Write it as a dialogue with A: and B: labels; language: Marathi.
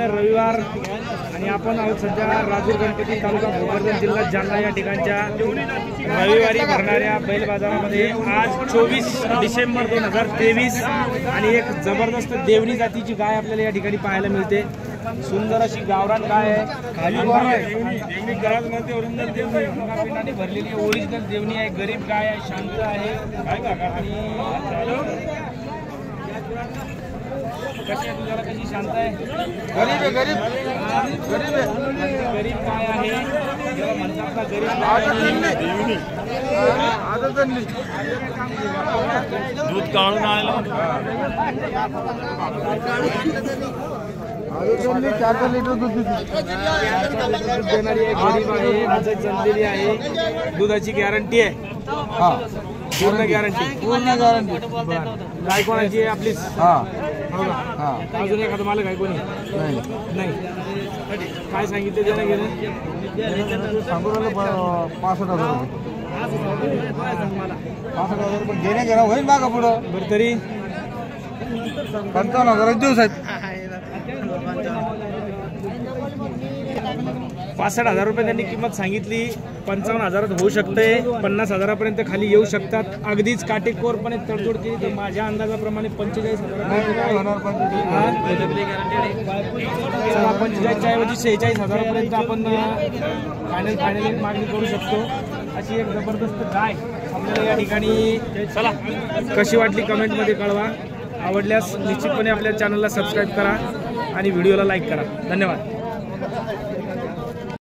A: रविवार आणि आपण आहोत सध्या राजूर गणपती तालुका भोकरदन जिल्हा जालना या ठिकाणच्या रविवारी भरणाऱ्या बैल बाजारामध्ये आज 24 डिसेंबर 2023 आणि एक जबरदस्त देवणी जातीची गाय आपल्याला या ठिकाणी पाहायला मिळते। सुंदर अशी गावरान गाय आहे, खाली देवणी घरामध्ये ओरिजिनल देवणी भरलेली ओरिजिनल देवणी आहे। गरीब गाय आहे, शांत आहे आणि कशी आहे तुझ्याला, कशी शांत आहे, गरीब आहे, गरीब गरीब आहे, गरीब गाय आहे ज्याला म्हणतात ना गरीब दूध काढून आलं 4 लिटर दूध देणारी आहे, गरीब आहे, नजर जमलेली आहे, दुधाची गॅरंटी आहे। हा पूर्ण गॅरंटी गाय कोणाची आहे आपलीच? अजून एखादं मालक आहे कोणी? नाही। काय सांगितले त्याला गेले? 65,000 रुपये 65,000 रुपये घेणे घेणं होईल मागा पुढं बरं तरी 55,000 देऊ साहेब। 65,000 रुपये त्यांनी किंमत सांगितली। 55,000 होऊ शकते, 50,000पर्यंत खाली येऊ शकतात। अगदीच काटेकोरपणे तडजोड केली तर माझ्या अंदाजाप्रमाणे 45,000 45च्या ऐवजी 46,000पर्यंत आपण फायनल मागणी करू शकतो। अशी एक जबरदस्त गाय आपल्याला या ठिकाणी। चला कशी वाटली कमेंटमध्ये कळवा, आवडल्यास निश्चितपणे आपल्या चॅनलला सबस्क्राईब करा आणि व्हिडिओला लाईक करा। धन्यवाद।